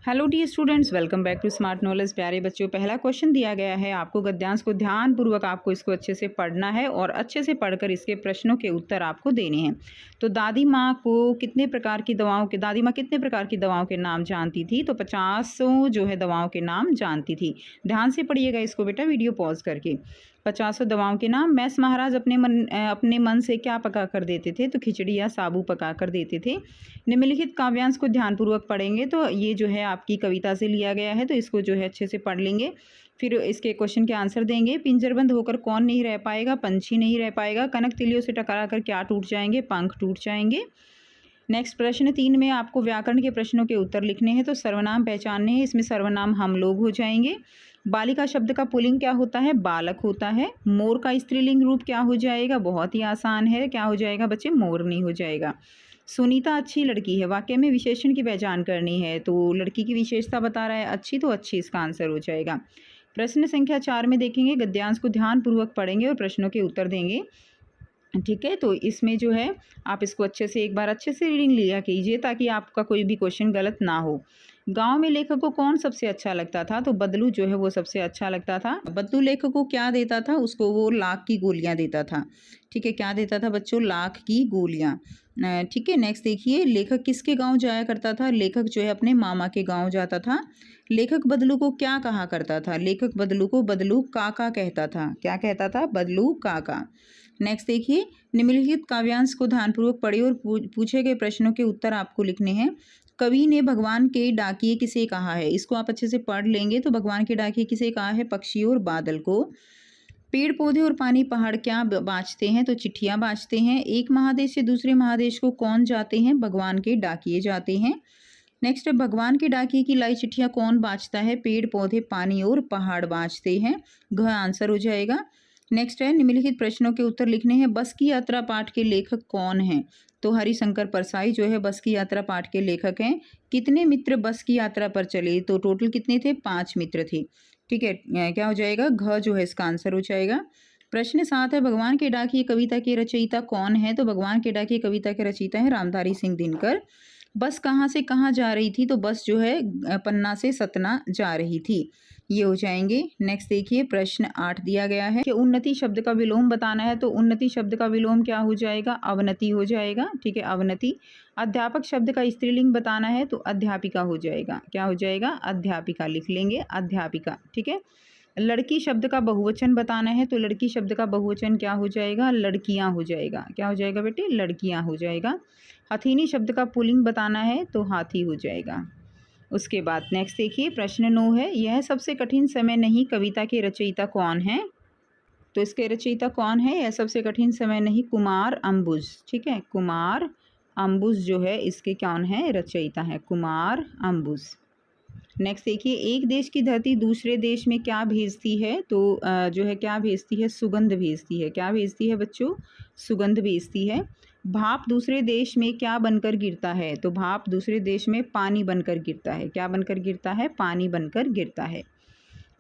Hello dear students, welcome back to smart knowledge. प्यारे बच्चों, पहला क्वेश्चन दिया गया है आपको गद्यांश को ध्यानपूर्वक आपको इसको अच्छे से पढ़ना है और अच्छे से पढ़कर इसके प्रश्नों के उत्तर आपको देने हैं। तो दादी माँ कितने प्रकार की दवाओं के नाम जानती थी? तो 50 जो है दवाओं के नाम जानती थी। ध्यान से पढ़िएगा इसको बेटा, वीडियो पॉज करके। 50 दवाओं के नाम। मैस महाराज अपने मन से क्या पका कर देते थे? तो खिचड़ी या साबू पका कर देते थे। निम्नलिखित काव्यांश को ध्यानपूर्वक पढ़ेंगे तो ये जो है आपकी कविता से लिया गया है, तो इसको जो है अच्छे से पढ़ लेंगे, फिर इसके क्वेश्चन के आंसर देंगे। पिंजरबंद होकर कौन नहीं रह पाएगा? पंछी नहीं रह पाएगा। कनक तिलियों से टकरा कर क्या टूट जाएंगे? पंख टूट जाएंगे। नेक्स्ट प्रश्न 3 में आपको व्याकरण के प्रश्नों के उत्तर लिखने हैं। तो सर्वनाम पहचानने हैं, इसमें सर्वनाम हम लोग हो जाएंगे। बालिका शब्द का पुल्लिंग क्या होता है? बालक होता है। मोर का स्त्रीलिंग रूप क्या हो जाएगा? बहुत ही आसान है, क्या हो जाएगा बच्चे? मोरनी हो जाएगा। सुनीता अच्छी लड़की है, वाक्य में विशेषण की पहचान करनी है, तो लड़की की विशेषता बता रहा है अच्छी, तो अच्छी इसका आंसर हो जाएगा। प्रश्न संख्या 4 में देखेंगे, गद्यांश को ध्यानपूर्वक पढ़ेंगे और प्रश्नों के उत्तर देंगे। ठीक है, तो इसमें जो है आप इसको एक बार अच्छे से रीडिंग लिया कीजिए ताकि आपका कोई भी क्वेश्चन गलत ना हो। गांव में लेखक को कौन सबसे अच्छा लगता था? तो बदलू जो है वो सबसे अच्छा लगता था। बदलू लेखक को क्या देता था? उसको वो लाख की गोलियां देता था। ठीक है, क्या देता था बच्चों? लाख की गोलियां। ठीक है, नेक्स्ट देखिए, लेखक किसके गांव जाया करता था? लेखक जो है अपने मामा के गांव जाता था। लेखक बदलू को क्या कहा करता था? लेखक बदलू को बदलू काका कहता था। क्या कहता था? बदलू काका। नेक्स्ट देखिए, निम्नलिखित काव्यांश को ध्यानपूर्वक पढ़िए और पूछे गए प्रश्नों के उत्तर आपको लिखने हैं। कवि ने भगवान के डाकिए किसे कहा है? इसको आप अच्छे से पढ़ लेंगे। तो भगवान के डाकिए किसे कहा है? पक्षी और बादल को। पेड़ पौधे और पानी पहाड़ क्या बाँचते हैं? तो चिट्ठियाँ बाँचते हैं। एक महादेश से दूसरे महादेश को कौन जाते हैं? भगवान के डाकिए जाते हैं। नेक्स्ट है, भगवान के डाकिए की लाई चिट्ठियाँ कौन बाँचता है? पेड़ पौधे पानी और पहाड़ बाँचते हैं। घ आंसर हो जाएगा। नेक्स्ट है, निम्नलिखित प्रश्नों के उत्तर लिखने हैं। बस की यात्रा पाठ के लेखक कौन हैं? तो हरिशंकर परसाई जो है बस की यात्रा पाठ के लेखक हैं। कितने मित्र बस की यात्रा पर चले? तो टोटल कितने थे? 5 मित्र थे। ठीक है, क्या हो जाएगा? घ जो है इसका आंसर हो जाएगा। प्रश्न 7 है, भगवान के डाकिए कविता के रचयिता कौन है? तो भगवान के डाकिए कविता के रचयिता है रामधारी सिंह दिनकर। बस कहाँ से कहाँ जा रही थी? तो बस जो है पन्ना से सतना जा रही थी। ये हो जाएंगे। नेक्स्ट देखिए, प्रश्न 8 दिया गया है कि उन्नति शब्द का विलोम बताना है। तो उन्नति शब्द का विलोम क्या हो जाएगा? अवनति हो जाएगा। ठीक है, अवनति। अध्यापक शब्द का स्त्रीलिंग बताना है। तो अध्यापिका हो जाएगा। क्या हो जाएगा? अध्यापिका लिख लेंगे, अध्यापिका। ठीक है, लड़की शब्द का बहुवचन बताना है। तो लड़की शब्द का बहुवचन क्या हो जाएगा? लड़कियां हो जाएगा। क्या हो जाएगा बेटे? लड़कियां हो जाएगा। हथीनी शब्द का पुल्लिंग बताना है। तो हाथी हो जाएगा। उसके बाद नेक्स्ट देखिए, प्रश्न 9 है, यह सबसे कठिन समय नहीं कविता के रचयिता कौन है? तो इसके रचयिता कौन है? यह सबसे कठिन समय नहीं कुमार अंबुज। ठीक है, कुमार अंबुज जो है इसके कौन है? रचयिता है, कुमार अंबुज। नेक्स्ट देखिए, एक देश की धरती दूसरे देश में क्या भेजती है? तो जो है क्या भेजती है? सुगंध भेजती है। क्या भेजती है बच्चों? सुगंध भेजती है। भाप दूसरे देश में क्या बनकर गिरता है? तो भाप दूसरे देश में पानी बनकर गिरता है। क्या बनकर गिरता है? पानी बनकर गिरता है।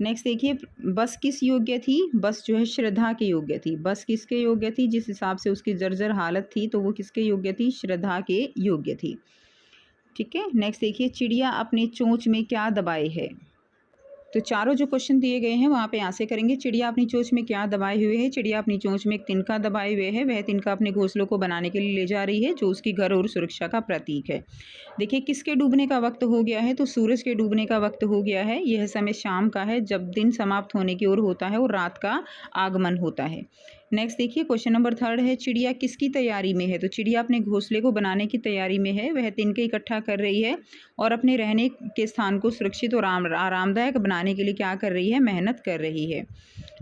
नेक्स्ट देखिए, बस किस योग्य थी? बस जो है श्रद्धा के योग्य थी। बस किसके योग्य थी? जिस हिसाब से उसकी जर्जर हालत थी तो वो किसके योग्य थी? श्रद्धा के योग्य थी। ठीक है, नेक्स्ट देखिए, चिड़िया अपने चोंच में क्या दबाए है? तो चारों जो क्वेश्चन दिए गए हैं वहाँ पे यहाँ से करेंगे। चिड़िया अपनी चोंच में क्या दबाए हुए है? चिड़िया अपनी चोंच में एक तिनका दबाए हुए है। वह तिनका अपने घोंसलों को बनाने के लिए ले जा रही है, जो उसकी घर और सुरक्षा का प्रतीक है। देखिए, किसके डूबने का वक्त हो गया है? तो सूरज के डूबने का वक्त हो गया है। यह समय शाम का है, जब दिन समाप्त होने की ओर होता है और रात का आगमन होता है। नेक्स्ट देखिए, क्वेश्चन नंबर 3 है, चिड़िया किसकी तैयारी में है? तो चिड़िया अपने घोंसले को बनाने की तैयारी में है। वह तिनके इकट्ठा कर रही है और अपने रहने के स्थान को सुरक्षित और आरामदायक बनाने के लिए क्या कर रही है? मेहनत कर रही है।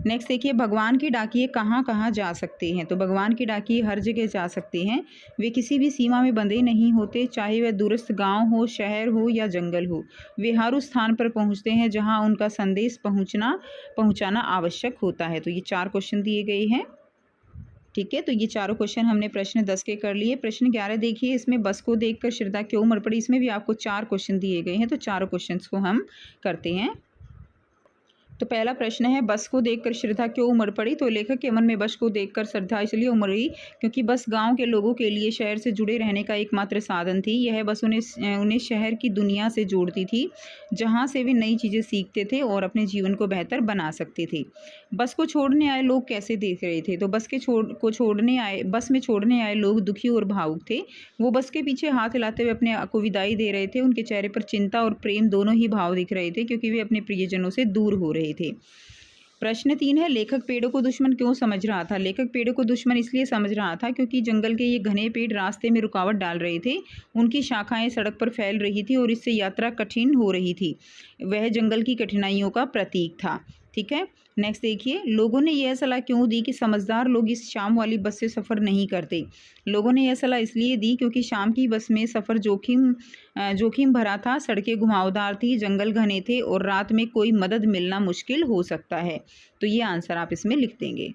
नेक्स्ट देखिए, भगवान के डाकिए कहाँ कहाँ जा सकते हैं? तो भगवान के डाकिए हर जगह जा सकते हैं। वे किसी भी सीमा में बंधे नहीं होते, चाहे वह दूरस्थ गांव हो, शहर हो या जंगल हो। वे हर उस स्थान पर पहुंचते हैं जहां उनका संदेश पहुंचाना आवश्यक होता है। तो ये 4 क्वेश्चन दिए गए हैं। ठीक है, तो ये चारों क्वेश्चन हमने प्रश्न 10 के कर लिए। प्रश्न 11 देखिए, इसमें बस को देखकर श्रद्धा क्यों मर पड़ी? इसमें भी आपको 4 क्वेश्चन दिए गए हैं, तो चारों क्वेश्चंस को हम करते हैं। तो पहला प्रश्न है, बस को देखकर श्रद्धा क्यों उमड़ पड़ी? तो लेखक के मन में बस को देखकर श्रद्धा इसलिए उमड़ी क्योंकि बस गांव के लोगों के लिए शहर से जुड़े रहने का एकमात्र साधन थी। यह बस उन्हें शहर की दुनिया से जोड़ती थी, जहां से वे नई चीज़ें सीखते थे और अपने जीवन को बेहतर बना सकते थे। बस को छोड़ने आए लोग कैसे देख रहे थे? तो बस में छोड़ने आए लोग दुखी और भावुक थे। वो बस के पीछे हाथ हिलाते हुए अपने को विदाई दे रहे थे। उनके चेहरे पर चिंता और प्रेम दोनों ही भाव दिख रहे थे क्योंकि वे अपने प्रियजनों से दूर हो रहे थे। प्रश्न 3 है, लेखक पेड़ों को दुश्मन क्यों समझ रहा था? लेखक पेड़ों को दुश्मन इसलिए समझ रहा था क्योंकि जंगल के ये घने पेड़ रास्ते में रुकावट डाल रहे थे। उनकी शाखाएं सड़क पर फैल रही थी और इससे यात्रा कठिन हो रही थी। वह जंगल की कठिनाइयों का प्रतीक था। ठीक है, नेक्स्ट देखिए, लोगों ने यह सलाह क्यों दी कि समझदार लोग इस शाम वाली बस से सफ़र नहीं करते? लोगों ने यह सलाह इसलिए दी क्योंकि शाम की बस में सफ़र जोखिम भरा था, सड़कें घुमावदार थी, जंगल घने थे और रात में कोई मदद मिलना मुश्किल हो सकता है। तो ये आंसर आप इसमें लिख देंगे।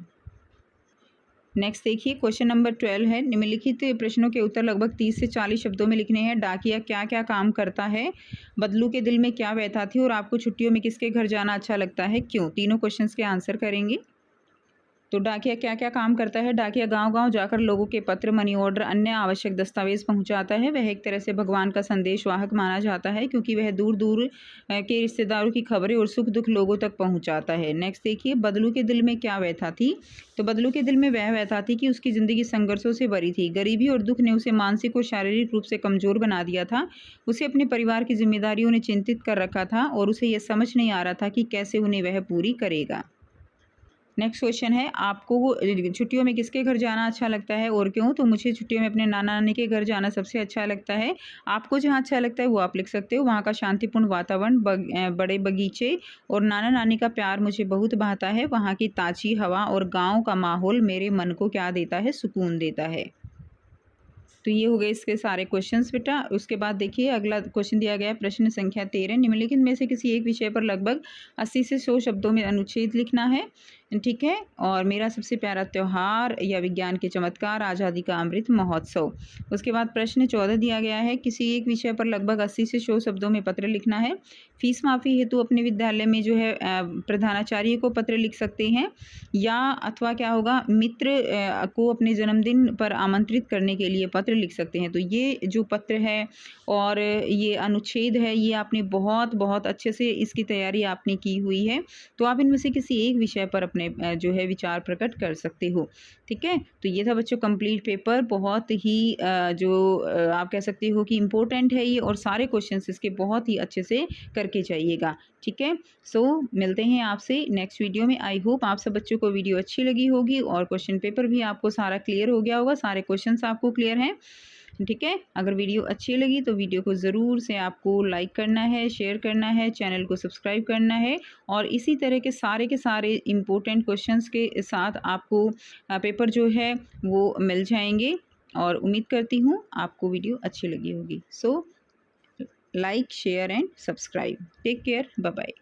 नेक्स्ट देखिए, क्वेश्चन नंबर 12 है, निम्नलिखित प्रश्नों के उत्तर लगभग 30 से 40 शब्दों में लिखने हैं। डाकिया क्या क्या काम करता है? बदलू के दिल में क्या व्यथा थी? और आपको छुट्टियों में किसके घर जाना अच्छा लगता है, क्यों? तीनों क्वेश्चंस के आंसर करेंगे। तो डाकिया क्या क्या काम करता है? डाकिया गांव-गांव जाकर लोगों के पत्र, मनी ऑर्डर, अन्य आवश्यक दस्तावेज पहुंचाता है। वह एक तरह से भगवान का संदेशवाहक माना जाता है क्योंकि वह दूर दूर के रिश्तेदारों की खबरें और सुख दुख लोगों तक पहुंचाता है। नेक्स्ट देखिए, बदलू के दिल में क्या व्यथा थी? तो बदलू के दिल में वह व्यथा थी कि उसकी ज़िंदगी संघर्षों से भरी थी। गरीबी और दुख ने उसे मानसिक और शारीरिक रूप से कमज़ोर बना दिया था। उसे अपने परिवार की जिम्मेदारियों ने चिंतित कर रखा था और उसे यह समझ नहीं आ रहा था कि कैसे उन्हें वह पूरी करेगा। नेक्स्ट क्वेश्चन है, आपको छुट्टियों में किसके घर जाना अच्छा लगता है और क्यों? तो मुझे छुट्टियों में अपने नाना नानी के घर जाना सबसे अच्छा लगता है। आपको जहाँ अच्छा लगता है वो आप लिख सकते हो। वहाँ का शांतिपूर्ण वातावरण, बड़े बगीचे और नाना नानी का प्यार मुझे बहुत भाता है। वहाँ की ताज़ी हवा और गाँव का माहौल मेरे मन को क्या देता है? सुकून देता है। तो ये हो गए इसके सारे क्वेश्चंस बेटा। उसके बाद देखिए, अगला क्वेश्चन दिया गया है, प्रश्न संख्या 13, निम्नलिखित में से किसी एक विषय पर लगभग 80 से 100 शब्दों में अनुच्छेद लिखना है। ठीक है, और मेरा सबसे प्यारा त्यौहार या विज्ञान के चमत्कार, आज़ादी का अमृत महोत्सव। उसके बाद प्रश्न 14 दिया गया है, किसी एक विषय पर लगभग 80 से 100 शब्दों में पत्र लिखना है। फीस माफ़ी हेतु अपने विद्यालय में जो है प्रधानाचार्य को पत्र लिख सकते हैं, या अथवा क्या होगा, मित्र को अपने जन्मदिन पर आमंत्रित करने के लिए पत्र लिख सकते हैं। तो ये जो पत्र है और ये अनुच्छेद है, ये आपने बहुत बहुत अच्छे से इसकी तैयारी आपने की हुई है। तो आप इनमें से किसी एक विषय पर अपने जो है विचार प्रकट कर सकते हो। ठीक है, तो ये था बच्चों कंप्लीट पेपर। बहुत ही आप कह सकते हो कि इम्पोर्टेंट है ये, और सारे क्वेश्चंस इसके बहुत ही अच्छे से करके जाइएगा। ठीक है, सो मिलते हैं आपसे नेक्स्ट वीडियो में। आई होप आप सब बच्चों को वीडियो अच्छी लगी होगी और क्वेश्चन पेपर भी आपको सारा क्लियर हो गया होगा, सारे क्वेश्चंस आपको क्लियर हैं। ठीक है, अगर वीडियो अच्छी लगी तो वीडियो को ज़रूर से आपको लाइक करना है, शेयर करना है, चैनल को सब्सक्राइब करना है, और इसी तरह के सारे इम्पोर्टेंट क्वेश्चंस के साथ आपको पेपर जो है वो मिल जाएंगे। और उम्मीद करती हूँ आपको वीडियो अच्छी लगी होगी। So like, share and subscribe. Take care, bye bye.